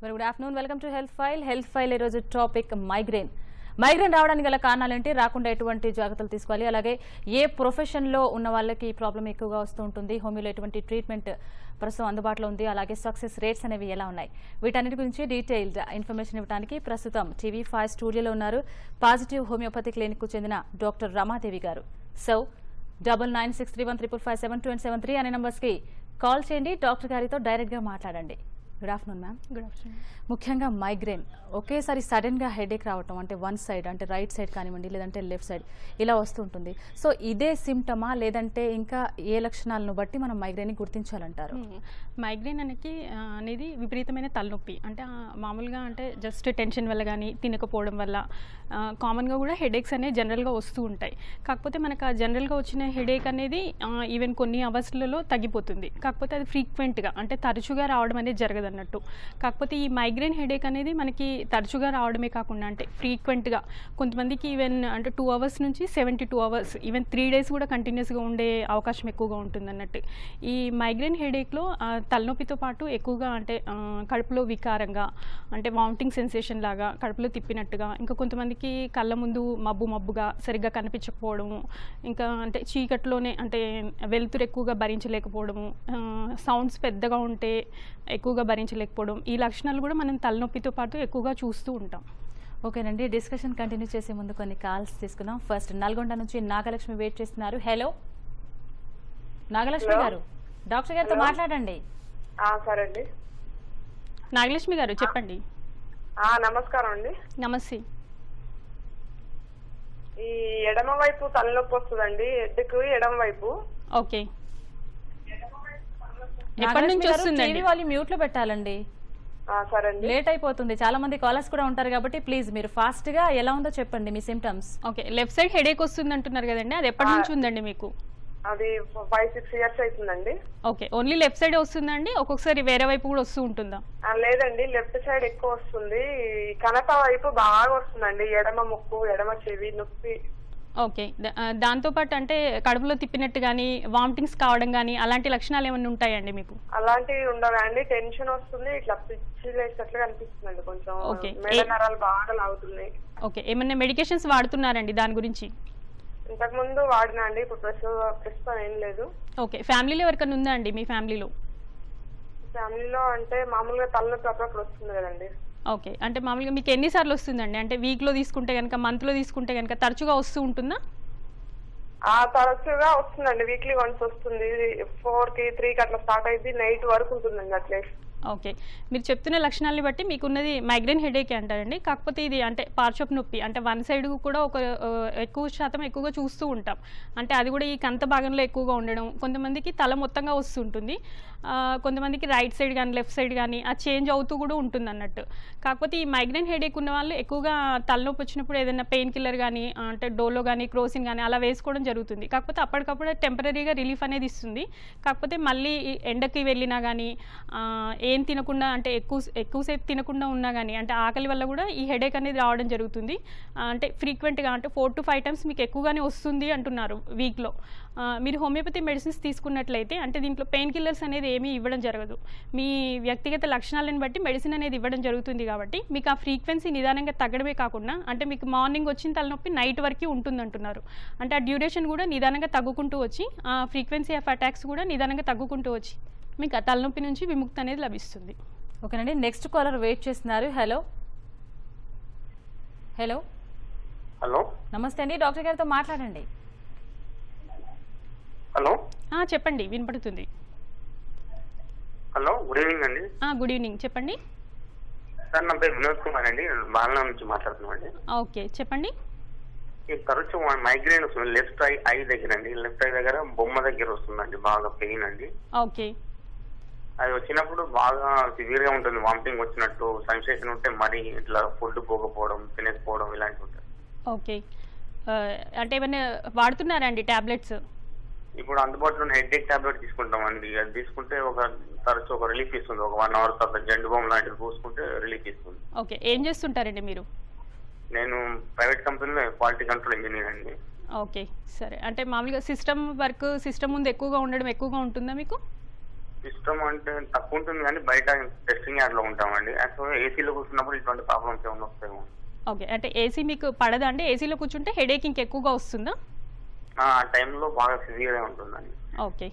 Very good afternoon. Welcome to health file. Health file ఈరోజు topic migraine. Migraine రావడానికి గల కారణాలు ఏంటి, రాకుండా ఎటువంటి జాగ్రత్తలు తీసుకోవాలి, అలాగే ఏ ప్రొఫెషన్లో ఉన్న వాళ్ళకి ఈ ప్రాబ్లం ఎక్కువగా వస్తూ ఉంటుంది, హోమియోలో ఎటువంటి ట్రీట్మెంట్ ప్రస్తుతం అందుబాటులో ఉంది, అలాగే సక్సెస్ రేట్స్ అనేవి ఎలా ఉన్నాయి, వీటన్నిటి గురించి డీటెయిల్డ్ ఇన్ఫర్మేషన్ ఇవ్వడానికి ప్రస్తుతం TV5 స్టూడియోలో ఉన్నారు పాజిటివ్ హోమియోపతి క్లినిక్కు చెందిన డాక్టర్ రమాదేవి గారు. సో 9963155727 అనే నంబర్స్కి కాల్ చేయండి, డాక్టర్ గారితో డైరెక్ట్గా మాట్లాడండి. Good afternoon ma'am. Good afternoon. ముఖ్యంగా మైగ్రేన్ ఒకేసారి సడన్గా హెడేక్ రావటం, అంటే వన్ సైడ్, అంటే రైట్ సైడ్ కానివ్వండి లేదంటే లెఫ్ట్ సైడ్ ఇలా వస్తుంటుంది. సో ఇదే సిమ్టమా లేదంటే ఇంకా ఏ లక్షణాలను బట్టి మనం మైగ్రేన్ని గుర్తించాలంటారు? మైగ్రేన్ అనేది విపరీతమైన తలనొప్పి. అంటే మామూలుగా అంటే జస్ట్ టెన్షన్ వల్ల కానీ తినకపోవడం వల్ల కామన్గా కూడా హెడేక్స్ అనేవి జనరల్గా వస్తూ ఉంటాయి. కాకపోతే మనకు ఆ జనరల్గా వచ్చిన హెడేక్ అనేది ఈవెన్ కొన్ని అవర్స్లలో తగ్గిపోతుంది. కాకపోతే అది ఫ్రీక్వెంట్గా అంటే తరచుగా రావడం అనేది జరగదు అన్నట్టు. కాకపోతే ఈ మైగ్రేన్ హెడేక్ అనేది మనకి తరచుగా రావడమే కాకుండా అంటే ఫ్రీక్వెంట్గా కొంతమందికి ఈవెన్ అంటే 2 hours నుంచి 72 hours ఈవెన్ 3 days కూడా కంటిన్యూస్గా ఉండే అవకాశం ఎక్కువగా ఉంటుంది అన్నట్టు. ఈ మైగ్రేన్ హెడేక్లో తలనొప్పితో పాటు ఎక్కువగా అంటే కడుపులో వికారంగా అంటే వామిటింగ్ సెన్సేషన్ లాగా కడుపులో తిప్పినట్టుగా, ఇంకా కొంతమందికి కళ్ళ ముందు మబ్బుగా సరిగ్గా కనిపించకపోవడము, ఇంకా అంటే చీకట్లోనే అంటే వెలుతురు ఎక్కువగా భరించలేకపోవడము, సౌండ్స్ పెద్దగా ఉంటే ఎక్కువగా భరించలేకపోవడం, ఈ లక్షణాలు కూడా మనం తలనొప్పితో పాటు ఎక్కువగా చూస్తూ ఉంటాం. ఓకేనండి, డిస్కషన్ కంటిన్యూ చేసే ముందు కొన్ని కాల్స్ తీసుకుందాం. ఫస్ట్ నల్గొండ నుంచి నాగలక్ష్మి వెయిట్ చేస్తున్నారు. హలో నాగలక్ష్మి గారు, డాక్టర్ గారితో మాట్లాడండి. సరే అండి. నాగలక్ష్మి గారు చెప్పండి. నమస్కారం అండి. నమస్తే. ఈ ఎడమ వైపు తలనొప్పి వస్తుందండి, ఎడ్డుకు ఎడమ వైపు. ఓకే, ఎప్పటి నుంచి వస్తుందండి? వాళ్ళు మ్యూట్ లో పెట్టాలండి, సరే అండి. లేట్ అయిపోతుంది, చాలా మంది కాలర్స్ కూడా ఉంటారు కాబట్టి ప్లీజ్ మీరు ఫాస్ట్ గా ఎలా ఉందో చెప్పండి మీ symptoms. Okay, left side headache వస్తుంది అంటున్నారు కదండి, అది ఎప్పటి నుంచి ఉందండి మీకు? అది 5-6 years అవుతుందండి. ఓకే, ఓన్లీ లెఫ్ట్ సైడ్ వస్తుందండి, ఒక్కొక్కసారి వేరే వైపు కూడా వస్తూ ఉంటుందా? లేదండి, లెఫ్ట్ సైడ్ ఎక్కువ వస్తుంది. కనక వైపు బాగా వస్తుందండి, ఎడమ ముక్కు ఎడమ చెవి నొప్పి. ఓకే, దాంతోపాటు అంటే కడుపులో తిప్పినట్టు కానీ వామిటింగ్స్ కావడం కానీ అలాంటి లక్షణాలు ఏమైనా ఉంటాయండి మీకు? అలాంటివి ఉండవండి, టెన్షన్ వస్తుంది, ఇట్లా పిచ్చి లేచినట్లుగా అనిపిస్తుందండి, కొంచెం మెడ నరాలు బాగా లాగుతున్నాయి. ఓకే, ఏమన్నా మెడికేషన్స్ వాడుతున్నారండి దాని గురించి? ఇంతకు ముందు వాడినా అండి, ఇప్పుడు ప్రస్తుతం ఏం లేదు. ఓకే, ఫ్యామిలీలో ఎవరికైనా ఉందా అండి మీ ఫ్యామిలీలో? ఫ్యామిలీలో అంటే మామూలుగా తలనొప్పి అప్పుడప్పుడు వస్తుంది కదండి. ఓకే, అంటే మామూలుగా మీకు ఎన్నిసార్లు వస్తుందండి? అంటే వీక్లో తీసుకుంటే కనుక, మంత్లో తీసుకుంటే కనుక తరచుగా వస్తూ ఉంటుందా? తరచుగా వస్తుందండి, వీక్లీ వన్స్ వస్తుంది. 4కి 3కి అట్లా స్టార్ట్ అయింది, నైట్ వరకు ఉంటుందండి అట్లే. ఓకే, మీరు చెప్తున్న లక్షణాలని బట్టి మీకున్నది మైగ్రేన్ హెడేక్ అంటారండి. కాకపోతే ఇది అంటే పార్శ్వపు నొప్పి, అంటే వన్ సైడ్ కూడా ఒక ఎక్కువ శాతం ఎక్కువగా చూస్తూ ఉంటాం. అంటే అది కూడా ఈ కంత భాగంలో ఎక్కువగా ఉండడం, కొంతమందికి తల మొత్తంగా వస్తుంటుంది, కొంతమందికి రైట్ సైడ్ కానీ లెఫ్ట్ సైడ్ కానీ ఆ చేంజ్ అవుతూ కూడా ఉంటుంది అన్నట్టు. కాకపోతే ఈ మైగ్రేన్ హెడేక్ ఉన్న వాళ్ళు ఎక్కువగా తలనొప్పి వచ్చినప్పుడు ఏదైనా పెయిన్ కిల్లర్ కానీ అంటే డోలో కానీ క్రోసిన్ కానీ అలా వేసుకోవడం జరుగుతుంది. కాకపోతే అప్పటికప్పుడు టెంపరీగా రిలీఫ్ అనేది ఇస్తుంది. కాకపోతే మళ్ళీ ఎండకి వెళ్ళినా కానీ ఏం తినకుండా అంటే ఎక్కువసేపు తినకుండా ఉన్నా కానీ అంటే ఆకలి వల్ల కూడా ఈ హెడేక్ అనేది రావడం జరుగుతుంది. అంటే ఫ్రీక్వెంట్గా అంటే 4 to 5 times మీకు ఎక్కువగానే వస్తుంది అంటున్నారు వీక్లో. మీరు హోమియోపతి మెడిసిన్స్ తీసుకున్నట్లయితే అంటే దీంట్లో పెయిన్ కిల్లర్స్ అనేది ఏమీ ఇవ్వడం జరగదు, మీ వ్యక్తిగత లక్షణాలను బట్టి మెడిసిన్ అనేది ఇవ్వడం జరుగుతుంది. కాబట్టి మీకు ఆ ఫ్రీక్వెన్సీ నిదానంగా తగ్గడమే కాకుండా అంటే మీకు మార్నింగ్ వచ్చిన తలనొప్పి నైట్ వరకు ఉంటుంది అంటున్నారు. అంటే ఆ డ్యూరేషన్ కూడా నిదానంగా తగ్గుకుంటూ వచ్చి ఆ ఫ్రీక్వెన్సీ ఆఫ్ అటాక్స్ కూడా నిదానంగా తగ్గుకుంటూ వచ్చి మీకు ఆ తలనొప్పి నుంచి విముక్తి అనేది లభిస్తుంది. ఓకేనండి, నెక్స్ట్ కాలర్ వెయిట్ చేస్తున్నారు. హలో హలో హలో నమస్తే అండి, డాక్టర్ గారితో మాట్లాడండి. హలో చెప్పండి, వినపడుతుంది. హలో, గుడ్ ఈవినింగ్ అండి. గుడ్ ఈవినింగ్, చెప్పండి. సార్ నా పేరు వినోద్ కుమార్ అండి, బాలనా నుంచి మాట్లాడుతున్నామండి. ఓకే, చెప్పండి. ఈ తరచు మైగ్రేన్ వస్తుంది లెఫ్ట్ ఐ దగ్గర అండి, లెఫ్ట్ ఐ దగ్గర బొమ్మ దగ్గర వస్తుందండి, బాగా పెయిన్ అండి. ఓకే, అది వచ్చినప్పుడు బాగా సివియర్ గా ఉంటుంది, వామిటింగ్ వచ్చినట్టు సెన్సేషన్ ఉంటే మరి ఇట్లా ఫుడ్ పోకపోవడం తినకపోవడం ఇలాంటివి ఉంటాయి. ఓకే, అంటే ఏమైనా వాడుతున్నారా అండి టాబ్లెట్స్? ఇప్పుడు అందుబాటులో హెడేక్ టాబ్లెట్ తీసుకుంటామండి, అది తీసుకుంటే తరచు ఒక రిలీఫ్ ఇస్తుంది, ఒక 1 hour తర్వాత జండు బామ్ లాంటివి పూసుకుంటే రిలీఫ్ ఇస్తుంది. ఓకే, ఏం చేస్తుంటారండి మీరు? నేను ప్రైవేట్ కంపెనీలో క్వాలిటీ కంట్రోల్ ఇంజనీర్ అండి. ఓకే, సరే. అంటే మామూలుగా సిస్టమ్ వర్క్ సిస్టమ్ ముందు ఎక్కువగా ఉండడం ఎక్కువగా ఉంటుందా మీకు? సిస్టమ్ అంటే తక్కువ ఉంటుంది కానీ బయట టెస్టింగ్ యార్డ్ లో ఉంటామండి. యాక్చువల్గా ఏసీలో కూర్చున్నప్పుడు ఇటువంటి ప్రాబ్లమ్స్ ఏమైనా వస్తాయేమో. ఓకే, అంటే ఏసీ మీకు పడదా అండి? ఏసీలో కూర్చుంటే హెడేక్ ఇంకెక్కువగా వస్తుందా? ఆ టైంలో బాగా సివియర్గా ఉంటుందండి. ఓకే,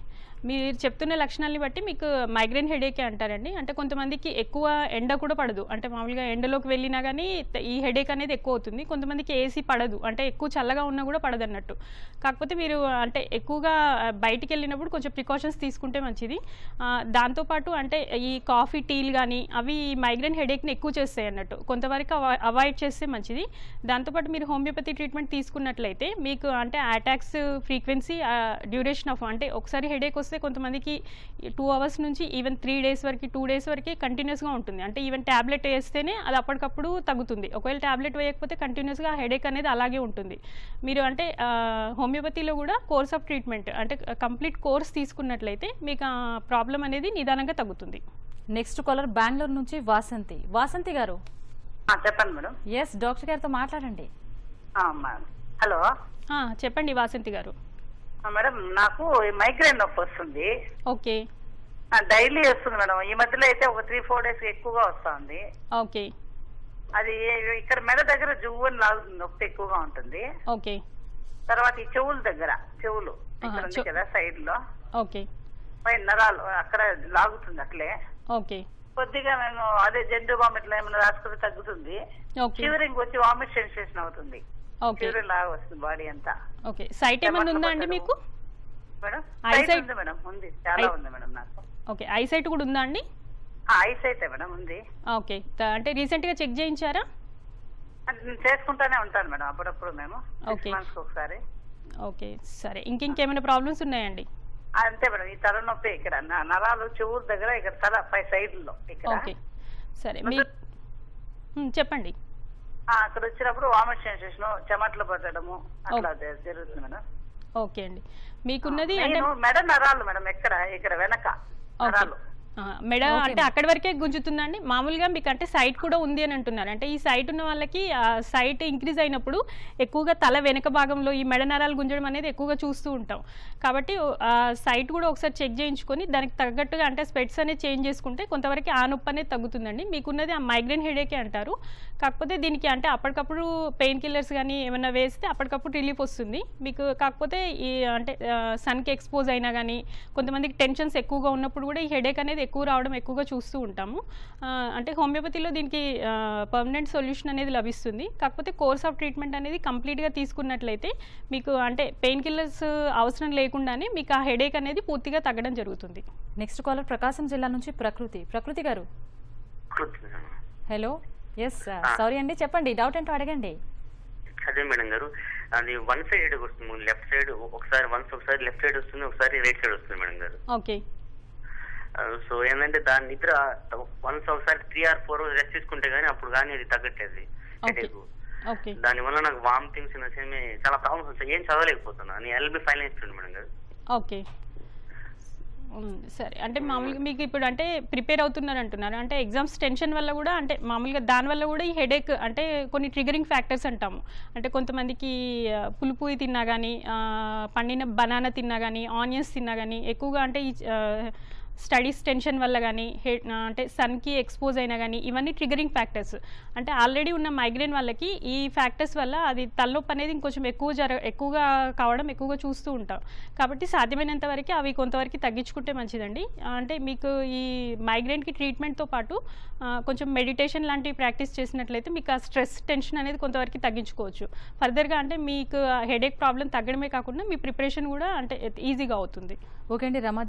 మీరు చెప్తున్న లక్షణాలని బట్టి మీకు మైగ్రేన్ హెడేకే అంటారండి. అంటే కొంతమందికి ఎక్కువ ఎండ కూడా పడదు, అంటే మామూలుగా ఎండలోకి వెళ్ళినా కానీ ఈ హెడేక్ అనేది ఎక్కువ అవుతుంది. కొంతమందికి ఏసీ పడదు, అంటే ఎక్కువ చల్లగా ఉన్నా కూడా పడదు అన్నట్టు. కాకపోతే మీరు అంటే ఎక్కువగా బయటికి వెళ్ళినప్పుడు కొంచెం ప్రికాషన్స్ తీసుకుంటే మంచిది. దాంతోపాటు అంటే ఈ కాఫీ టీలు కానీ అవి మైగ్రేన్ హెడేక్ని ఎక్కువ చేస్తాయి అన్నట్టు, కొంతవరకు అవాయిడ్ చేస్తే మంచిది. దాంతోపాటు మీరు హోమియోపతి ట్రీట్మెంట్ తీసుకున్నట్లయితే మీకు అంటే అటాక్స్ ఫ్రీక్వెన్సీ, డ్యూరేషన్ ఆఫ్, అంటే ఒకసారి హెడేక్ వస్తే కొంతమందికి 2 hours నుంచి ఈవెన్ 3 days వరకు 2 days వరకు కంటిన్యూస్గా ఉంటుంది. అంటే ఈవెన్ ట్యాబ్లెట్ వేస్తేనే అది అప్పటికప్పుడు తగ్గుతుంది. ఒకవేళ ట్యాబ్లెట్ వేయకపోతే కంటిన్యూస్గా హెడేక్ అనేది అలాగే ఉంటుంది. మీరు అంటే హోమియోపతిలో కూడా కోర్స్ ఆఫ్ ట్రీట్మెంట్ అంటే కంప్లీట్ కోర్స్ తీసుకున్నట్లయితే మీకు ఆ ప్రాబ్లం అనేది నిదానంగా తగ్గుతుంది. నెక్స్ట్ కాలర్ బెంగళూరు నుంచి వాసంతి. వాసంతి గారు, చెప్పండి మేడం. ఎస్, డాక్టర్ గారితో మాట్లాడండి. Madam, hello. చెప్పండి వాసంతి గారు. మేడం, నాకు మైగ్రేన్ నొప్పి వస్తుంది. ఓకే, డైలీ వస్తుంది మేడం. ఈ మధ్యలో అయితే ఒక 3-4 days ఎక్కువగా వస్తుంది. ఓకే, అది ఇక్కడ మెడ దగ్గర జువ్వని లాగుతుంది, నొప్పి ఎక్కువగా ఉంటుంది. ఓకే, తర్వాత ఈ చెవుల దగ్గర, చెవులు ఇక్కడ ఉంది కదా సైడ్ లో, ఓకే, పై నరాలు అక్కడ లాగుతుంది అట్లే. ఓకే, కొద్దిగా నేను అదే జెండు బామ్ ఇట్లా ఏమైనా రాసుకుంటే తగ్గుతుంది. ఓకే, షివరింగ్ వచ్చి వామిట్ సెన్సేషన్ అవుతుంది. ఓకే, షివరింగ్ లాగా వస్తుంది బాడీ అంతా. ఓకే. సైట్ ఏమైనా ఉందా అండి మీకు? మేడం ఐసైట్ ఉంది మేడం, ఉంది, చాలా ఉంది మేడం నాకు. ఓకే, ఐసైట్ కూడా ఉందా అండి? ఐసైట్ మేడం ఉంది. ఓకే, అంటే రీసెంట్గా చెక్ చేయించారా? అది నేను చేసుకుంటానే ఉంటాను మేడం, అప్పుడప్పుడు మేము ఓకే. 6 months ఒకసారి. ఓకే, సరే. ఇంకేమైనా ప్రాబ్లమ్స్ ఉన్నాయండి? అంతే మేడం, ఈ తలనొప్పి ఇక్కడ నరాలు చెవుల దగ్గర, ఇక్కడ తల పై సైడ్ లో ఇక్కడ. ఓకే, సరే. మీరు చెప్పండి. అక్కడ వచ్చినప్పుడు వామిట్ సెన్సేషన్, చెమటలు పట్టడము అట్లా జరుగుతుంది మేడం. ఓకే అండి, మీకున్నది అంటే మెడ నరాలు మేడం, ఇక్కడ వెనక నరాలు. మెడ అంటే అక్కడి వరకే గుంజుతుందా అండి? మామూలుగా మీకు అంటే సైట్ కూడా ఉంది అని అంటున్నారు. అంటే ఈ సైట్ ఉన్న వాళ్ళకి సైట్ ఇంక్రీజ్ అయినప్పుడు ఎక్కువగా తల వెనక భాగంలో ఈ మెడ నరాలు గుంజడం అనేది ఎక్కువగా చూస్తూ ఉంటాం. కాబట్టి సైట్ కూడా ఒకసారి చెక్ చేయించుకొని దానికి తగ్గట్టుగా అంటే స్పెట్స్ అనేది చేంజ్ చేసుకుంటే కొంతవరకు ఆ నొప్పి అనేది తగ్గుతుందండి. మీకున్నది ఆ మైగ్రేన్ హెడేకే అంటారు. కాకపోతే దీనికి అంటే అప్పటికప్పుడు పెయిన్ కిల్లర్స్ కానీ ఏమైనా వేస్తే అప్పటికప్పుడు రిలీఫ్ వస్తుంది మీకు. కాకపోతే ఈ అంటే సన్కి ఎక్స్పోజ్ అయినా కానీ కొంతమందికి టెన్షన్స్ ఎక్కువగా ఉన్నప్పుడు కూడా ఈ హెడేక్ అనేది ఎక్కువ రావడం ఎక్కువగా చూస్తూ ఉంటాము. అంటే హోమియోపతిలో దీనికి పర్మనెంట్ సొల్యూషన్ అనేది లభిస్తుంది. కాకపోతే కోర్స్ ఆఫ్ ట్రీట్మెంట్ అనేది కంప్లీట్గా తీసుకున్నట్లయితే మీకు అంటే పెయిన్ కిల్లర్స్ అవసరం లేకుండానే మీకు ఆ హెడేక్ అనేది పూర్తిగా తగ్గడం జరుగుతుంది. నెక్స్ట్ కాలర్ ప్రకాశం జిల్లా నుంచి ప్రకృతి గారు. హలో, ఎస్, సారీ అండి, చెప్పండి, డౌట్ ఏంటో అడగండి. అదే మేడం గారు, అది వన్ సైడ్ వస్తుంది, లెఫ్ట్ సైడ్ ఒకసారి లెఫ్ట్ సైడ్ వస్తుంది, ఒకసారి రైట్ సైడ్ వస్తుంది మేడం గారు. ఓకే, సో ఏంటంటే దాని నిద్ర వన్స్ ఒకసారి 3 or 4 hours రెస్ట్ తీసుకుంటే గానీ అప్పుడు కానీ అది తగ్గట్లేదు హెడేక్. ఓకే, దానివల్ల నాకు వామిటింగ్స్ చాలా ప్రాబ్లమ్స్ వస్తాయి, ఏం చదవలేకపోతున్నా. నేను LB ఫైనల్ ఇస్తుంది మేడం గారు. ఓకే, సరే. అంటే మామూలుగా మీకు ఇప్పుడు అంటే ప్రిపేర్ అవుతున్నారు అంటున్నారు, అంటే ఎగ్జామ్స్ టెన్షన్ వల్ల కూడా అంటే మామూలుగా దానివల్ల కూడా ఈ హెడేక్ అంటే కొన్ని ట్రిగరింగ్ ఫ్యాక్టర్స్ అంటాము. అంటే కొంతమందికి పులుపు తిన్నా కానీ, పండిన బనానా తిన్నా కానీ, ఆనియన్స్ తిన్నా కానీ ఎక్కువగా అంటే ఈ స్టడీస్ టెన్షన్ వల్ల కానీ అంటే సన్కి ఎక్స్పోజ్ అయినా కానీ ఇవన్నీ ట్రిగరింగ్ ఫ్యాక్టర్స్. అంటే ఆల్రెడీ ఉన్న మైగ్రేన్ వాళ్ళకి ఈ ఫ్యాక్టర్స్ వల్ల అది తలనొప్పి అనేది ఇంకొంచెం ఎక్కువగా కావడం ఎక్కువగా చూస్తూ ఉంటాం. కాబట్టి సాధ్యమైనంత వరకు అవి కొంతవరకు తగ్గించుకుంటే మంచిదండి. అంటే మీకు ఈ మైగ్రేన్కి ట్రీట్మెంట్తో పాటు కొంచెం మెడిటేషన్ లాంటివి ప్రాక్టీస్ చేసినట్లయితే మీకు ఆ స్ట్రెస్ టెన్షన్ అనేది కొంతవరకు తగ్గించుకోవచ్చు. ఫర్దర్గా అంటే మీకు హెడేక్ ప్రాబ్లం తగ్గడమే కాకుండా మీ ప్రిపరేషన్ కూడా అంటే ఈజీగా అవుతుంది. ఓకే అండి, రమా